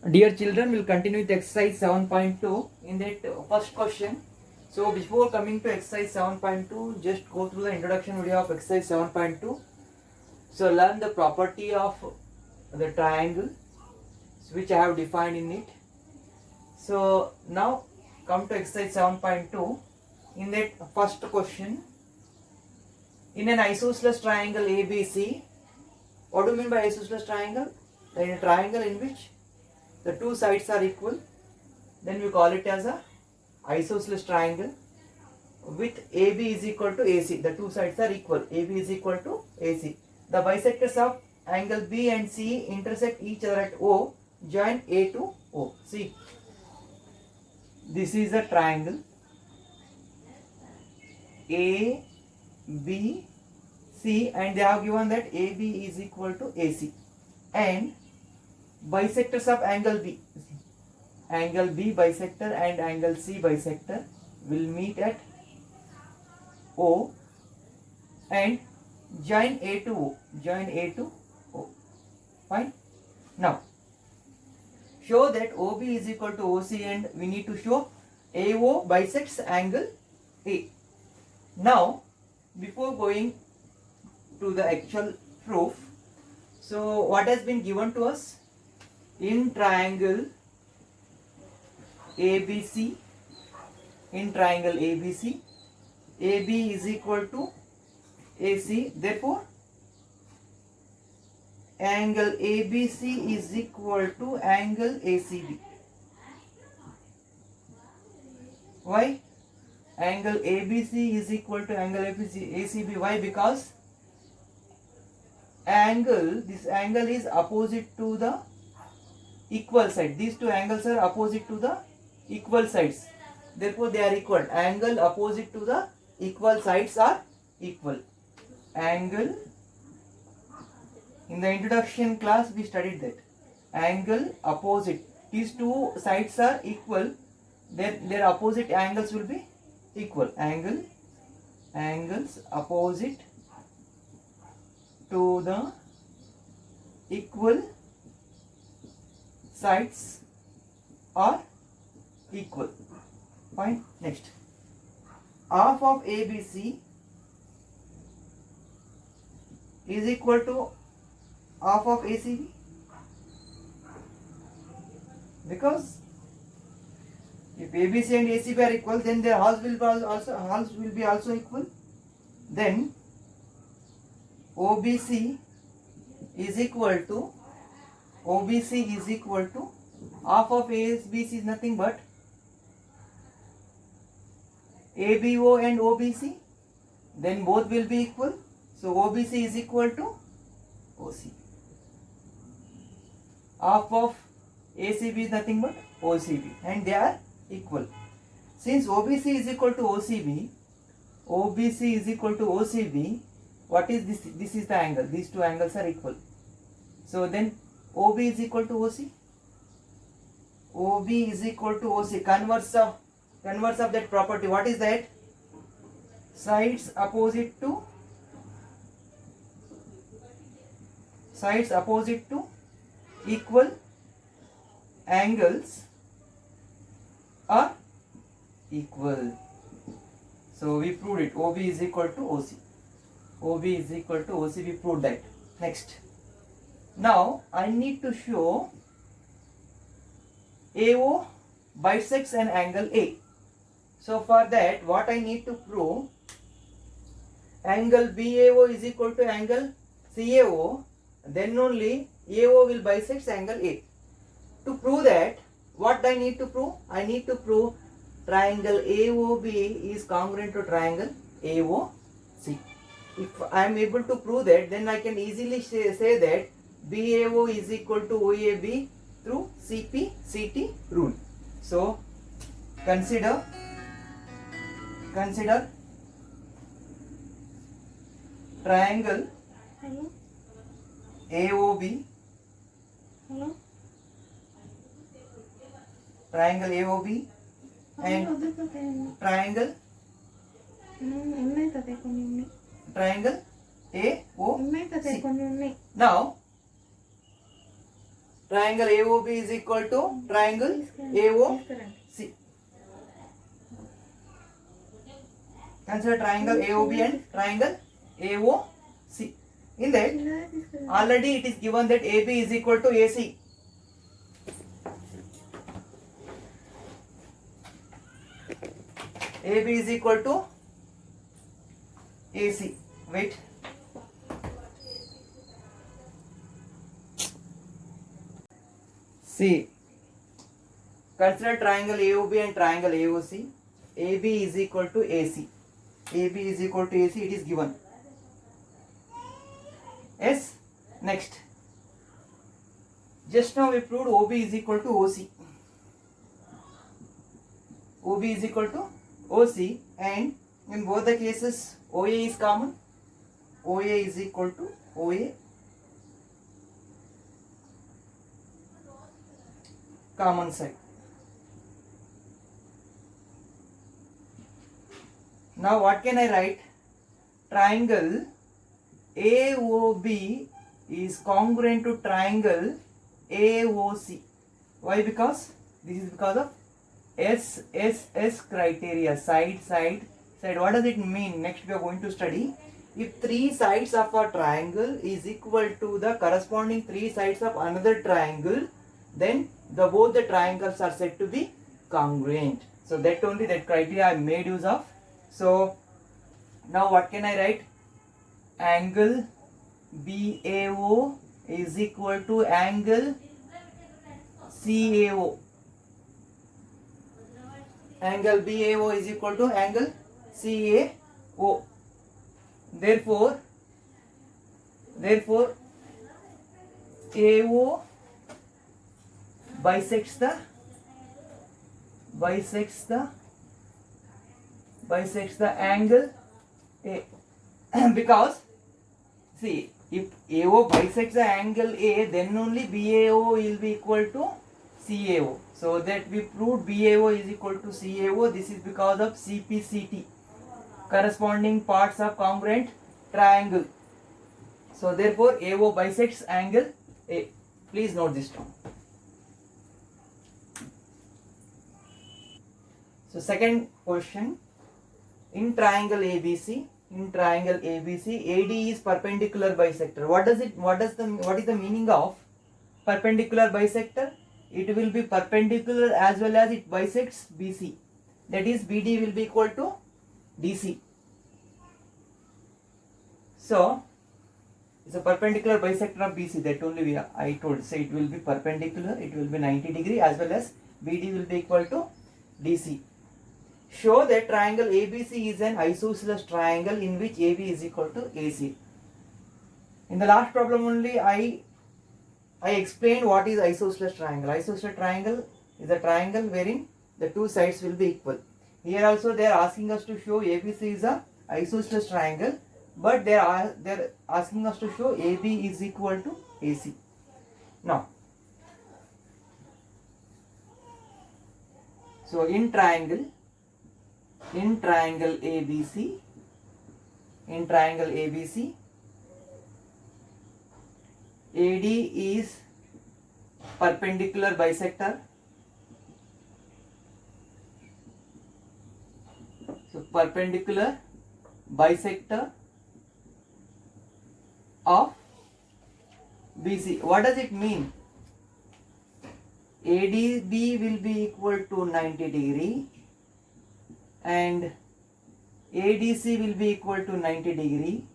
Dear children, we'll continue with exercise 7.2 in that first question. So before coming to exercise 7.2, just go through the introduction video of exercise 7.2. So learn the property of the triangle which I have defined in it. So now come to exercise 7.2. In that first question, in an isosceles triangle ABC, what do you mean by isosceles triangle? In a triangle in which the two sides are equal, then we call it as a isosceles triangle with AB is equal to AC. The two sides are equal. AB is equal to AC. The bisectors of angle B and C intersect each other at O. Join A to O. See, this is a triangle A, B, C, and they have given that AB is equal to AC. And bisectors of angle B bisector and angle C bisector will meet at O and join A to O. Fine. Now show that OB is equal to OC, and we need to show AO bisects angle A. Now before going to the actual proof, so what has been given to us? In triangle ABC, AB is equal to AC. Therefore, angle ABC is equal to angle ACB. Why? Angle ABC is equal to angle ACB. Why? Because this angle is opposite to the equal side. These two angles are opposite to the equal sides. Therefore, they are equal. Angle opposite to the equal sides are equal. Angle, in the introduction class we studied that. Angle opposite. These two sides are equal. Their opposite angles will be equal. Angles opposite to the equal sides are equal. Fine. Next, half of ABC is equal to half of ACB, because if ABC and ACB are equal, then their halves will be also equal. Then OBC is equal to half of ABC is nothing but ABO and OBC. Then both will be equal. So OBC is equal to OC. Half of ACB is nothing but OCB, and they are equal. Since OBC is equal to OCB, what is this? This is the angle. These two angles are equal. So then OB is equal to OC. OB is equal to OC. Converse of that property. What is that? Sides opposite to equal angles are equal. So we proved it. OB is equal to OC. We proved that. Next, now I need to show AO bisects an angle A. So for that, what I need to prove? Angle BAO is equal to angle CAO. Then only AO will bisect angle A. To prove that, what I need to prove? I need to prove triangle AOB is congruent to triangle AOC. If I am able to prove that, then I can easily say that BAO is equal to OAB through CP-CT rule. So consider triangle AOB. Triangle AOB and triangle AOC. Now Triangle AOB is equal to triangle AOC. Consider triangle AOB and triangle AOC. In that, already it is given that AB is equal to AC. AB is equal to AC. Wait. See. Consider triangle AOB and triangle AOC. AB is equal to AC. AB is equal to AC. It is given. Yes. Next. Just now we proved OB is equal to OC. OB is equal to OC, and in both the cases OA is common. OA is equal to OA. Common side. Now what can I write? Triangle AOB is congruent to triangle AOC. Why? Because this is because of SSS criteria. Side. What does it mean? Next we are going to study. If three sides of a triangle is equal to the corresponding three sides of another triangle, then both the triangles are said to be congruent. So that only that criteria I made use of. So now what can I write? Angle BAO is equal to angle CAO. Angle BAO is equal to angle CAO. Therefore AO bisects the angle A. Because see, if AO bisects the angle A, then only BAO will be equal to CAO. So that we proved BAO is equal to CAO. This is because of CPCT, corresponding parts of congruent triangle. So therefore AO bisects angle A. Please note this down. So second question, in triangle ABC, AD is perpendicular bisector. What is the meaning of perpendicular bisector? It will be perpendicular as well as it bisects BC. That is, BD will be equal to DC. So it's a perpendicular bisector of BC. That only I told. So it will be perpendicular. It will be 90 degree, as well as BD will be equal to DC. Show that triangle ABC is an isosceles triangle in which AB is equal to AC. In the last problem only I explained what is isosceles triangle. Isosceles triangle is a triangle wherein the two sides will be equal. Here also they are asking us to show ABC is a isosceles triangle, but they are asking us to show AB is equal to AC. Now, so in triangle ABC, AD is perpendicular bisector. So perpendicular bisector of BC. What does it mean? ADB will be equal to 90 degree and ADC will be equal to 90 degree.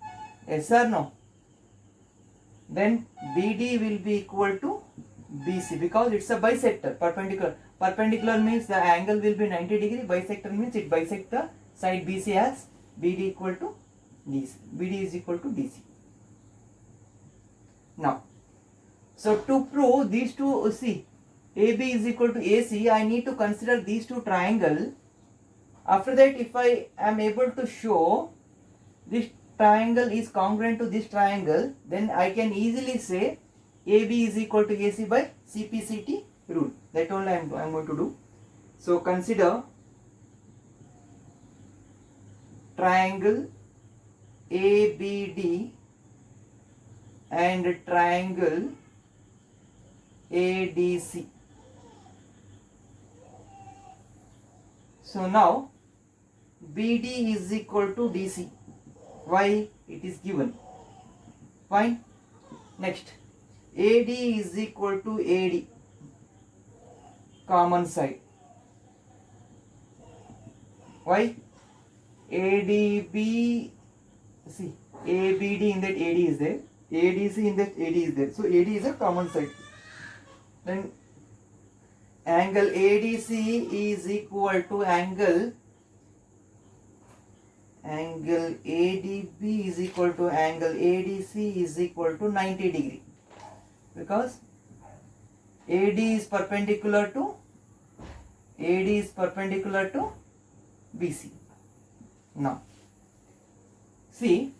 Yes or no? Then BD will be equal to BC because it's a bisector. Perpendicular means the angle will be 90 degree. Bisector means it bisects the side BC as BD equal to DC. BD is equal to DC. Now, so to prove these two, see, AB is equal to AC, I need to consider these two triangles. After that, if I am able to show this triangle is congruent to this triangle, then I can easily say AB is equal to AC by CPCT rule. That only I am going to do. So consider triangle ABD and triangle ADC. So now BD is equal to DC. Why? It is given. Fine. Next, AD is equal to AD, common side. Why? ADB, see, ABD in that AD is there, ADC in that AD is there. So AD is a common side. Then angle ADC is equal to angle ADB is equal to angle ADC is equal to 90 degree, because AD is perpendicular to BC. Now see,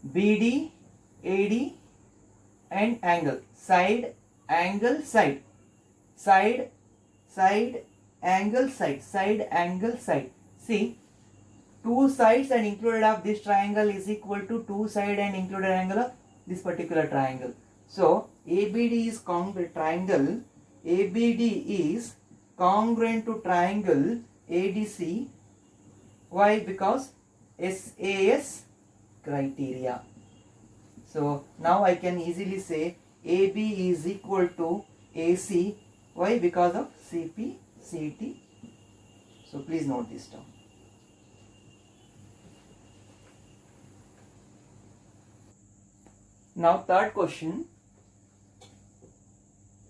BD, AD and angle, side, angle, side, side, side, angle, side, side, angle, side. See, two sides and included of this triangle is equal to two side and included angle of this particular triangle. So ABD is congruent, triangle ABD is congruent to triangle ADC. Why? Because SAS criteria. So now I can easily say AB is equal to AC. Why? Because of CP, CT. So please note this down. Now third question.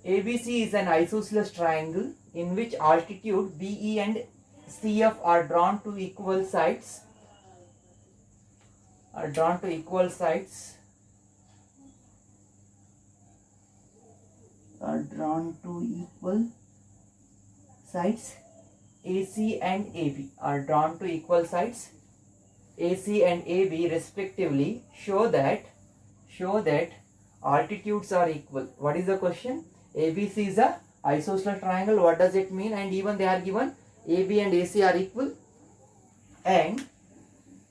ABC is an isosceles triangle in which altitude BE and CF are drawn to equal sides. AC and AB are drawn to equal sides. AC and AB respectively show that altitudes are equal. What is the question? ABC is a isosceles triangle. What does it mean? And even they are given AB and AC are equal. And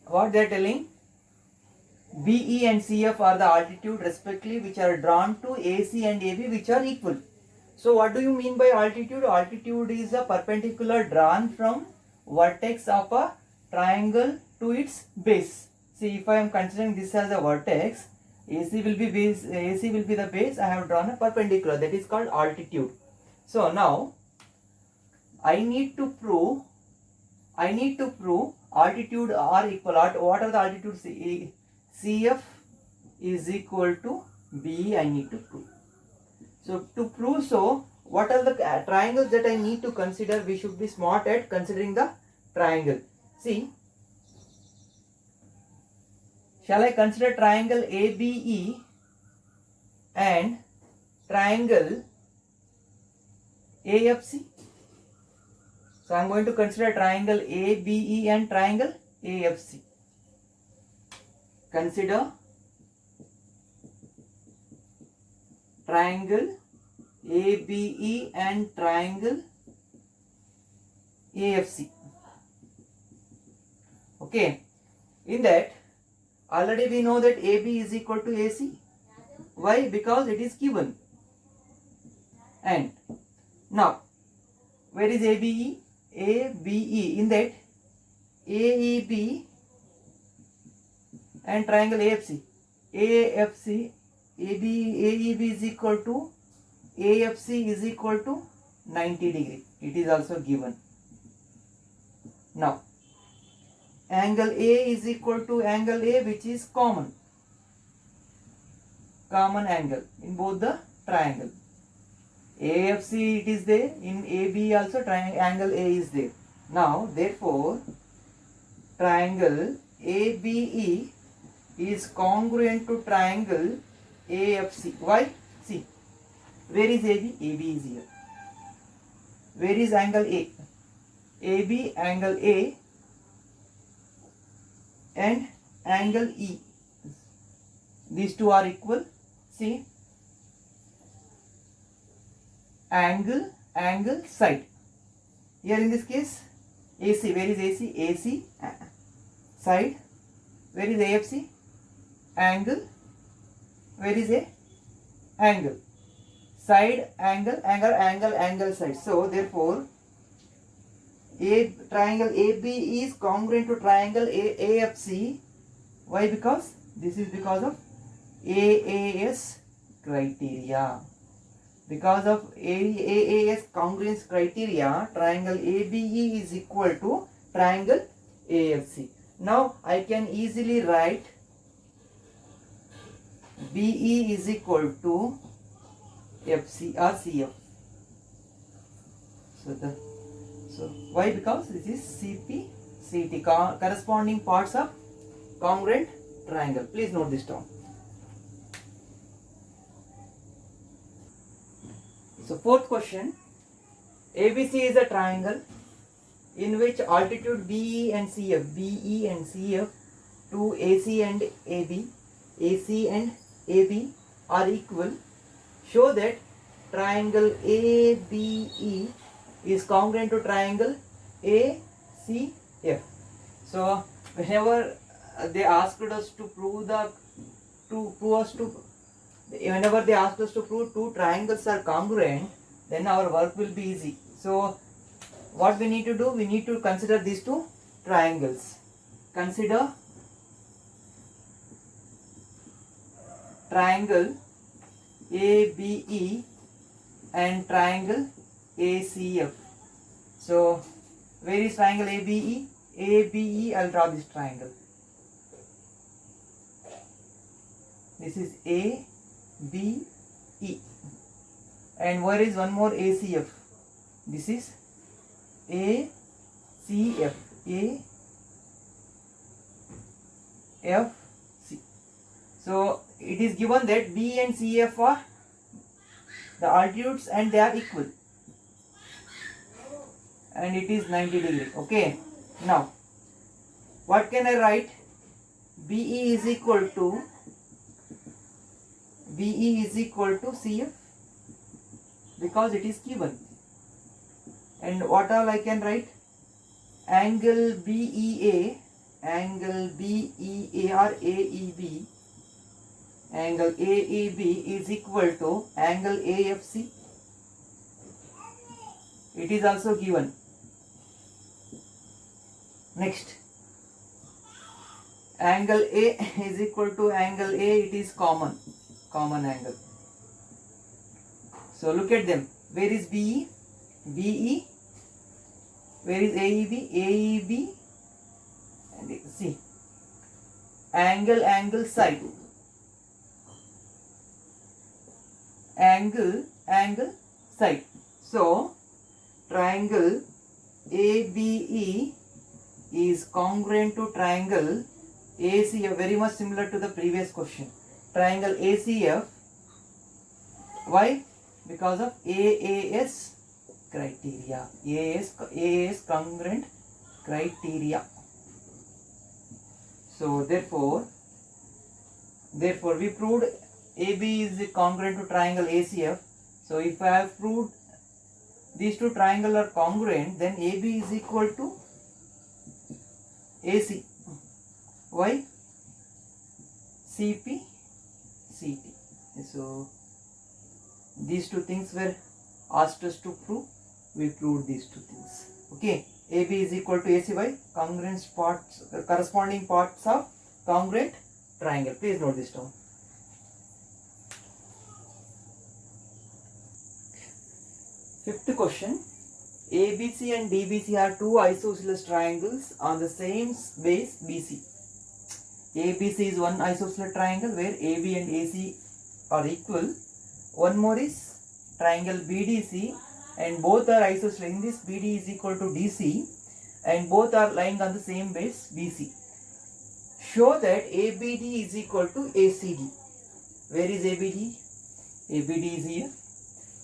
what they are telling? BE and CF are the altitude respectively which are drawn to AC and AB which are equal. So what do you mean by altitude? Altitude is a perpendicular drawn from vertex of a triangle to its base. See, if I am considering this as a vertex, AC will be the base. I have drawn a perpendicular, that is called altitude. So now I need to prove altitude are equal. What are the altitudes? CF is equal to BE. I need to prove. So to prove so, what are the triangles that I need to consider? We should be smart at considering the triangle. See, shall I consider triangle ABE and triangle AFC? So I am going to consider triangle ABE and triangle AFC. Consider triangle ABE and triangle AFC. Okay, in that already we know that AB is equal to AC. Why? Because it is given. And now where is ABE? ABE, in that AEB and triangle AFC. AFC, AEB is equal to AFC is equal to 90 degree. It is also given. Now angle A is equal to angle A, which is common angle in both the triangle. AFC it is there, in AB also angle A is there. Now therefore triangle ABE is congruent to triangle AFC. Why? See, where is AB? AB is here. Where is angle A? AB, angle A and angle E. These two are equal. See, angle, side. Here in this case, AC. Where is AC? AC, side. Where is AFC? Angle. Where is A? Angle. side angle side. So therefore triangle AB is congruent to triangle AFC. Why? Because this is because of AAS criteria. Because of AAS congruence criteria, triangle ABE is equal to triangle AFC. Now I can easily write BE is equal to FC or CF. So why? Because this is CP, CT, corresponding parts of congruent triangle. Please note this down. So fourth question, ABC is a triangle in which altitude BE and CF, to AC and AB are equal. Show that triangle ABE is congruent to triangle ACF. So whenever they asked us to prove whenever they asked us to prove two triangles are congruent, then our work will be easy. So what we need to do, we need to consider these two triangles. Consider triangle ABE and triangle ACF. So where is triangle ABE? ABE, I'll draw this triangle. This is ABE. And where is one more ACF? This is ACF. AFC. So it is given that B and CF are the altitudes and they are equal. And it is 90 degree. Okay. Now, what can I write? BE is equal to CF because it is given. And what all I can write? Angle BEA or AEB. Angle AEB is equal to angle AFC. It is also given. Next, angle A is equal to angle A. It is common angle. So look at them. Where is BE? BE. Where is AEB? AEB. And see, angle side. Angle side. So triangle ABE is congruent to triangle ACF, very much similar to the previous question. Triangle ACF. Why? Because of AAS criteria. AAS congruent criteria. So therefore we proved AB is congruent to triangle ACF. So if I have proved these two triangles are congruent, then AB is equal to AC. Why? CP, CT. So these two things were asked us to prove. We proved these two things. Okay. AB is equal to AC by corresponding parts of congruent triangle. Please note this down. Fifth question. ABC and DBC are two isosceles triangles on the same base BC. ABC is one isosceles triangle where AB and AC are equal. One more is triangle BDC and both are isosceles. In this, BD is equal to DC and both are lying on the same base BC. Show that ABD is equal to ACD. Where is ABD? ABD is here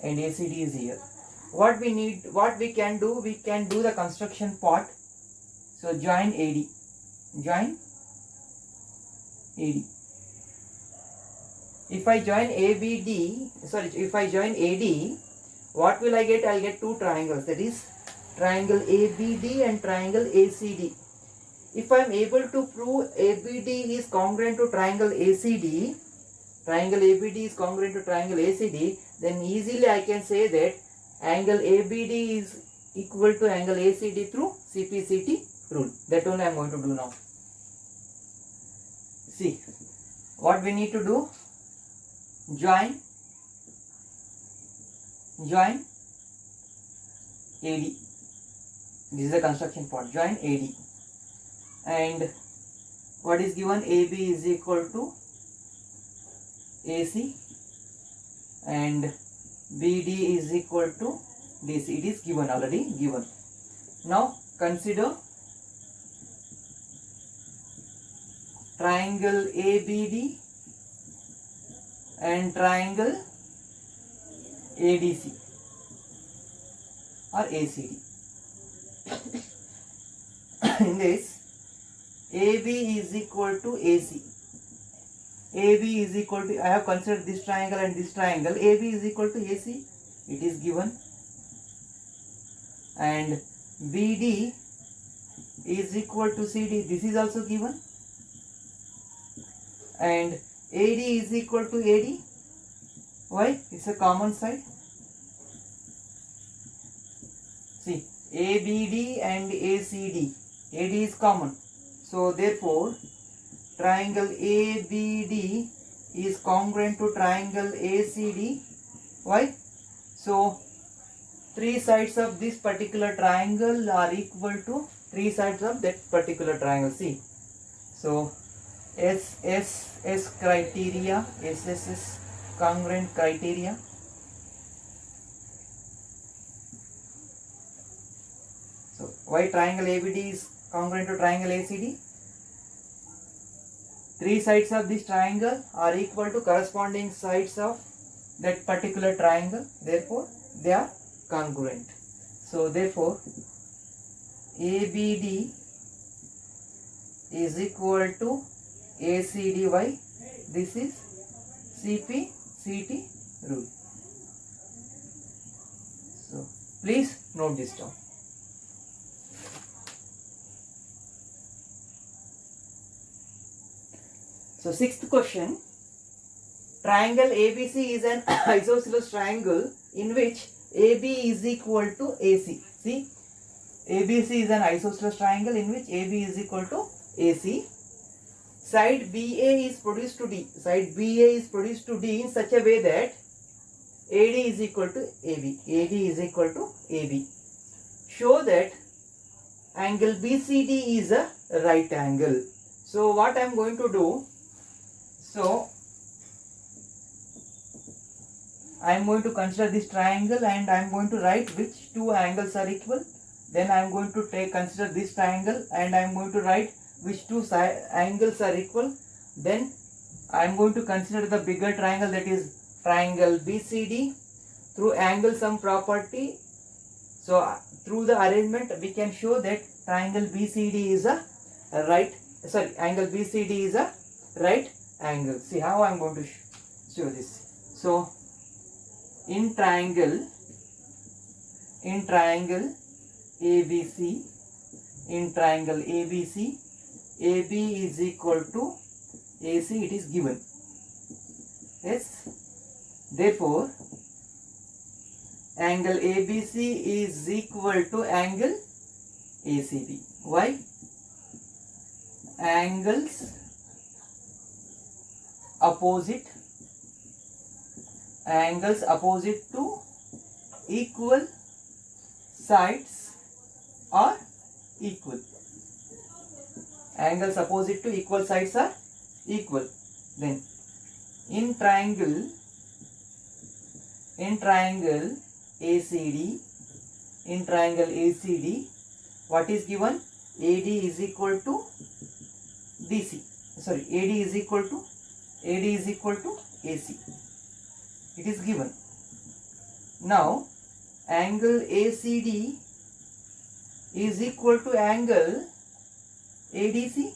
and ACD is here. What we can do the construction part. So join AD. If I join AD, what will I get? I'll get two triangles, that is triangle ABD and triangle ACD. If I am able to prove ABD is congruent to triangle ACD, triangle ABD is congruent to triangle ACD, then easily I can say that angle ABD is equal to angle ACD through CPCT rule. That one I am going to do now. See, what we need to do, join AD. This is the construction part, join AD. And what is given? AB is equal to AC and BD is equal to DC. It is given, already given. Now consider triangle ABD and triangle ADC or ACD. In this, AB is equal to AC. AB is equal to, I have considered this triangle and this triangle. AB is equal to AC. It is given. And BD is equal to CD. This is also given. And AD is equal to AD. Why? It's a common side. See, ABD and ACD. AD is common. So therefore, triangle ABD is congruent to triangle ACD. Why? So, three sides of this particular triangle are equal to three sides of that particular triangle. See, so SSS criteria, SSS congruent criteria. So, why triangle ABD is congruent to triangle ACD? Three sides of this triangle are equal to corresponding sides of that particular triangle. Therefore, they are congruent. So, therefore, ABD is equal to ACDY. This is CPCT rule. So, please note this down. So, sixth question, triangle ABC is an isosceles triangle in which AB is equal to AC. See, ABC is an isosceles triangle in which AB is equal to AC. Side BA is produced to D. Side BA is produced to D in such a way that AD is equal to AB. AD is equal to AB. Show that angle BCD is a right angle. So, what I am going to do? So, I am going to consider this triangle and I am going to write which two angles are equal. Then I am going to consider this triangle and I am going to write which two angles are equal. Then I am going to consider the bigger triangle, that is triangle BCD, through angle sum property. So, through the arrangement we can show that triangle BCD is a angle BCD is a right angle. See how I am going to show this. So, in triangle ABC, AB is equal to AC, it is given. Yes. Therefore, angle ABC is equal to angle ACB. Why? Angles opposite to equal sides are equal. Angles opposite to equal sides are equal. Then in triangle ACD, what is given? AD is equal to DC. Sorry, AD is equal to AC. It is given. Now, angle ACD is equal to angle ADC.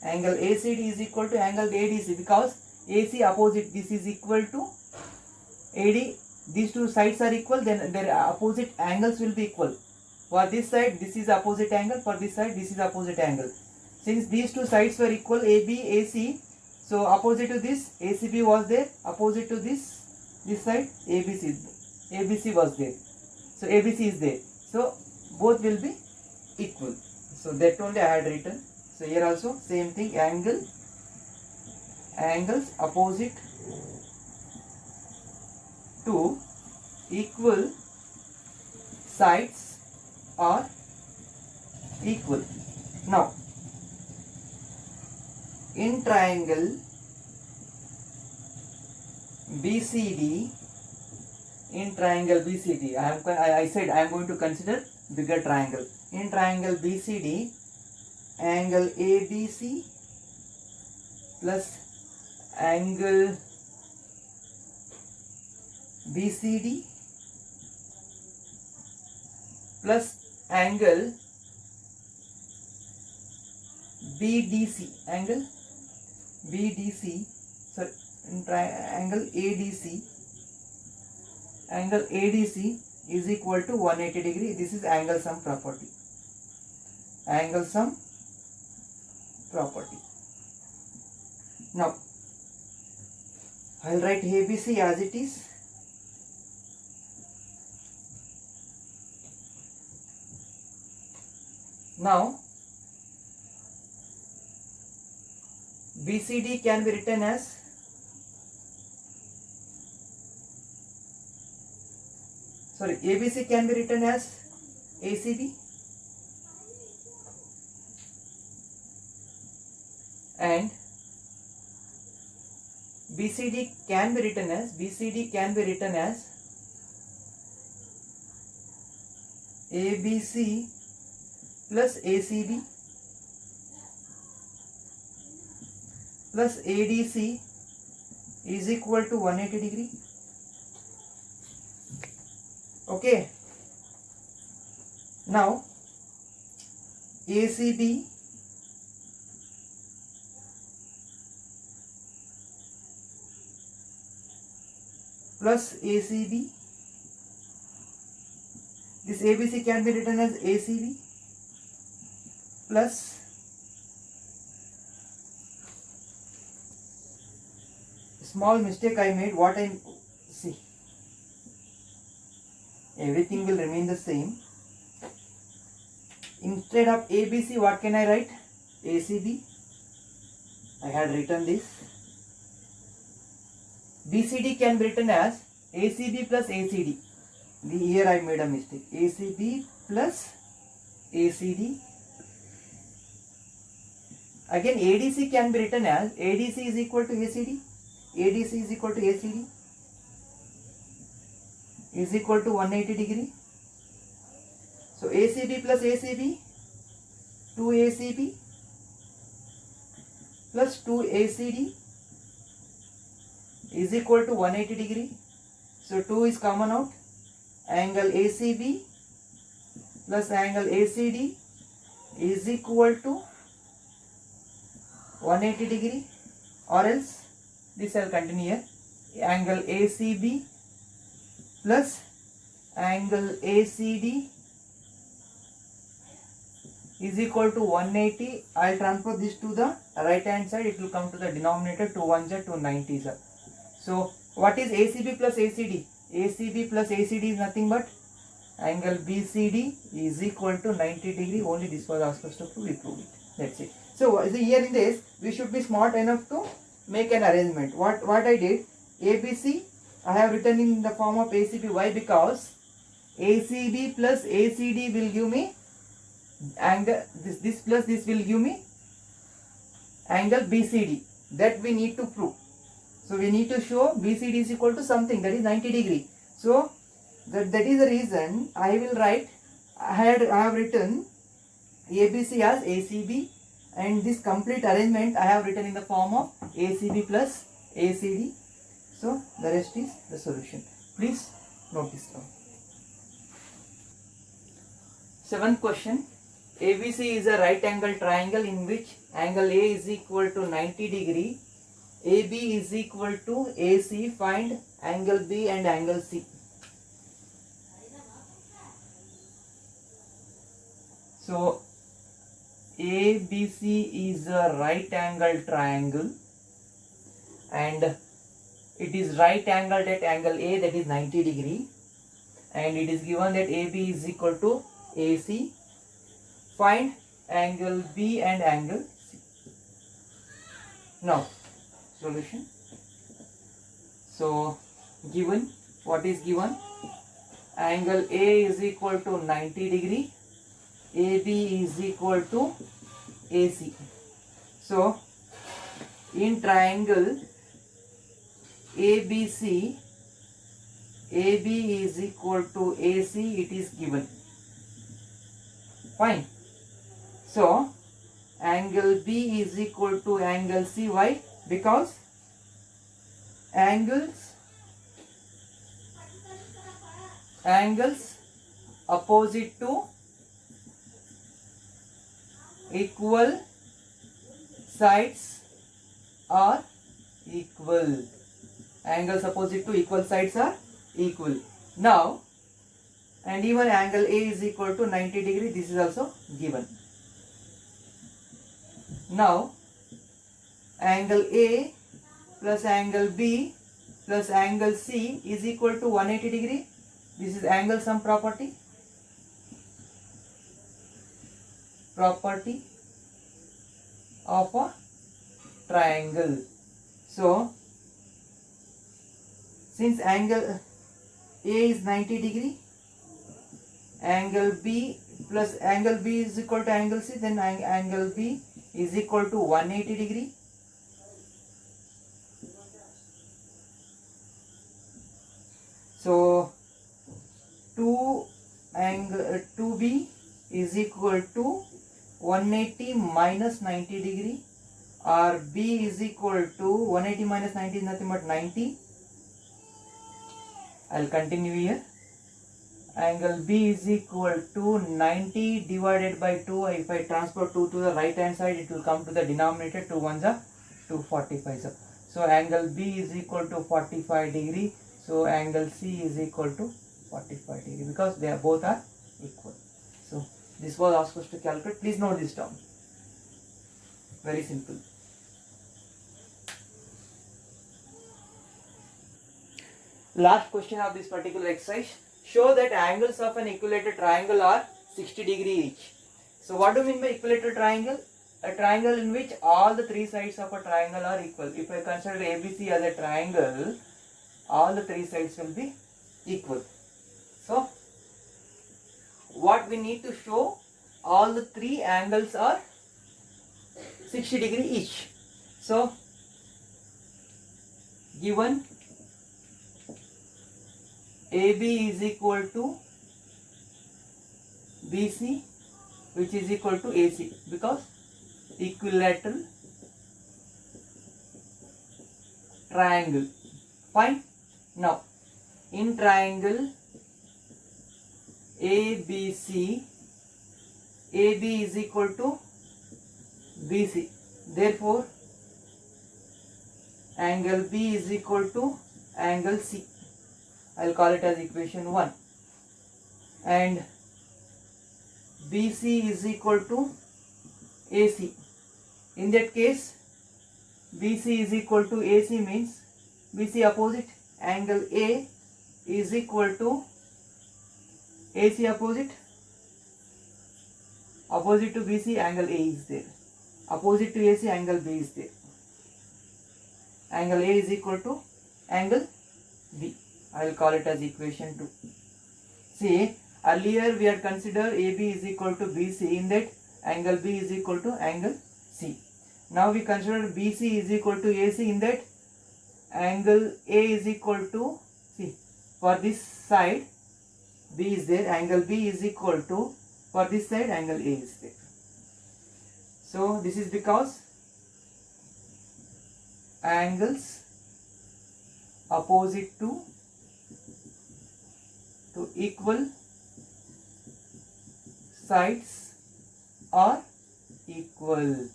Angle ACD is equal to angle ADC because AC opposite this is equal to AD. These two sides are equal, then their opposite angles will be equal. For this side, this is opposite angle. For this side, this is opposite angle. Since these two sides were equal, AB, AC, So opposite to this ACB was there, opposite to this side ABC was there. So ABC is there. So both will be equal. So that only I had written. So here also same thing, angles opposite to equal sides are equal. Now in triangle BCD, I said I am going to consider bigger triangle. In triangle BCD, angle ABC plus angle BCD plus angle BDC, sorry, in angle ADC is equal to 180 degree. This is angle sum property. Now I will write ABC as it is. Now BCD can be written as ABC can be written as ACB and BCD can be written as ABC plus ACB plus ADC is equal to 180 degree. Okay. Now ACB plus ACB, this ABC can be written as ACB plus small mistake I made. What I see, everything will remain the same. Instead of ABC, what can I write? ACB. I had written this. BCD can be written as ACB plus ACD. Here I made a mistake. ACB plus ACD. Again ADC can be written as ADC is equal to ACD. ADC is equal to ACD is equal to 180 degree. So ACB plus ACB, 2ACB plus 2ACD is equal to 180 degree. So 2 is common out. Angle ACB plus angle ACD is equal to 180 degree, or else this I will continue here. Angle ACB plus angle ACD is equal to 180. I will transfer this to the right hand side. It will come to the denominator. 2 1s are 290s are. So what is ACB plus ACD? ACB plus ACD is nothing but angle BCD is equal to 90 degree. Only this was asked us to prove. We proved it. That's it. So here in this, we should be smart enough to make an arrangement. What I did, ABC I have written in the form of ACB. Why? Because ACB plus ACD will give me angle, this plus this will give me angle BCD. That we need to prove. So we need to show BCD is equal to something, that is 90 degree. So that is the reason I will write, I have written ABC as ACB, and this complete arrangement I have written in the form of ACB plus ACD. So the rest is the solution. Please note this down. Seventh question. ABC is a right angle triangle in which angle A is equal to 90 degree. AB is equal to AC. Find angle B and angle C. So ABC is a right angle triangle and it is right angled at angle A, that is 90 degree, and it is given that AB is equal to AC. Find angle B and angle C. Now solution. So given, what is given? Angle A is equal to 90 degree, AB is equal to AC. So in triangle ABC, AB is equal to AC, it is given. Fine. So angle B is equal to angle C. Why? Because angles opposite to equal sides are equal. Angles opposite to equal sides are equal. Now, and even angle A is equal to 90 degree, this is also given. Now angle A plus angle B plus angle C is equal to 180 degree. This is angle sum property. Property of a triangle. So since angle A is 90 degree, angle B plus angle B is equal to angle C, then angle B is equal to 180 degree. So 2B is equal to 180 minus 90 degree, or B is equal to 180 minus 90 is nothing but 90. I'll continue here. Angle B is equal to 90 divided by 2. If I transfer 2 to the right hand side, it will come to the denominator. 2 ones are 245. So angle B is equal to 45 degree. So angle C is equal to 45 degree, because they are both are equal. So this was asked us to calculate. Please note this down. Very simple. Last question of this particular exercise. Show that angles of an equilateral triangle are 60 degree each. So what do you mean by equilateral triangle? A triangle in which all the three sides of a triangle are equal. If I consider ABC as a triangle, all the three sides will be equal. So what we need to show, all the three angles are 60 degree each. So given AB is equal to BC, which is equal to AC, because equilateral triangle. Fine. Now in triangle ABC, AB is equal to BC. Therefore angle B is equal to angle C. I will call it as equation 1. And BC is equal to AC. In that case, BC is equal to AC means BC opposite, angle A is equal to AC opposite to BC, angle A is there. Opposite to AC, angle B is there. Angle A is equal to angle B. I will call it as equation 2. See, earlier we had considered AB is equal to BC, in that angle B is equal to angle C. Now we consider BC is equal to AC, in that angle A is equal to, see, for this side B is there, angle B is equal to, for this side angle A is there. So this is because angles opposite to equal sides are equal.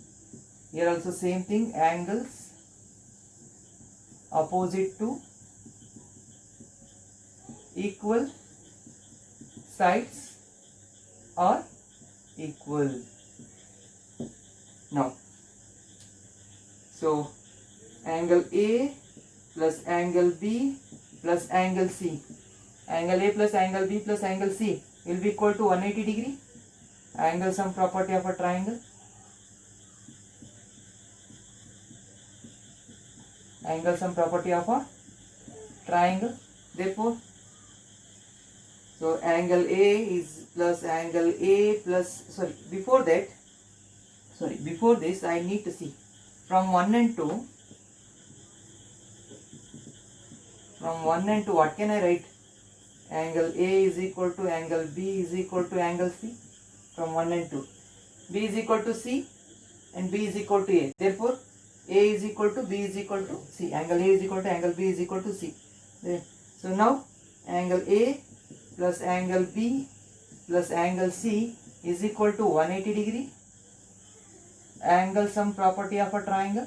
Here also same thing, angles opposite to equal sides are equal. Now, so angle A plus angle B plus angle C. Angle A plus angle B plus angle C will be equal to 180 degree. Angle sum property of a triangle. Angle sum property of a triangle. Therefore, so angle A is plus angle A plus, before this I need to see from 1 and 2. From 1 and 2, what can I write? Angle A is equal to angle B is equal to angle C. From 1 and 2. B is equal to C and B is equal to A. Therefore, A is equal to B is equal to C. Angle A is equal to angle B is equal to C. So now, angle A plus angle B plus angle C is equal to 180 degree. Angle sum property of a triangle.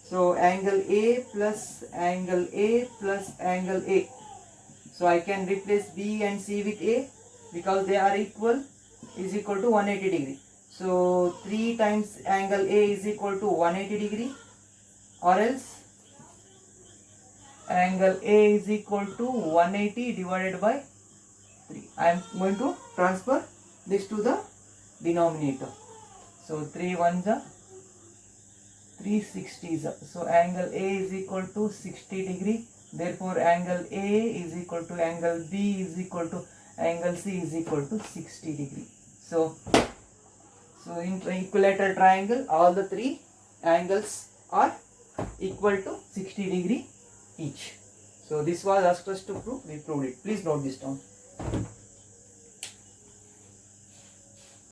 So angle A plus angle A plus angle A. So I can replace B and C with A because they are equal, is equal to 180 degree. So 3 times angle A is equal to 180 degree, or else angle A is equal to 180 divided by 3. I am going to transfer this to the denominator. So 3 ones are 360s. So angle A is equal to 60 degree. Therefore angle A is equal to angle B is equal to angle C is equal to 60 degree. So in equilateral triangle, all the 3 angles are equal to 60 degree each. So this was asked us to prove. We proved it. Please note this down.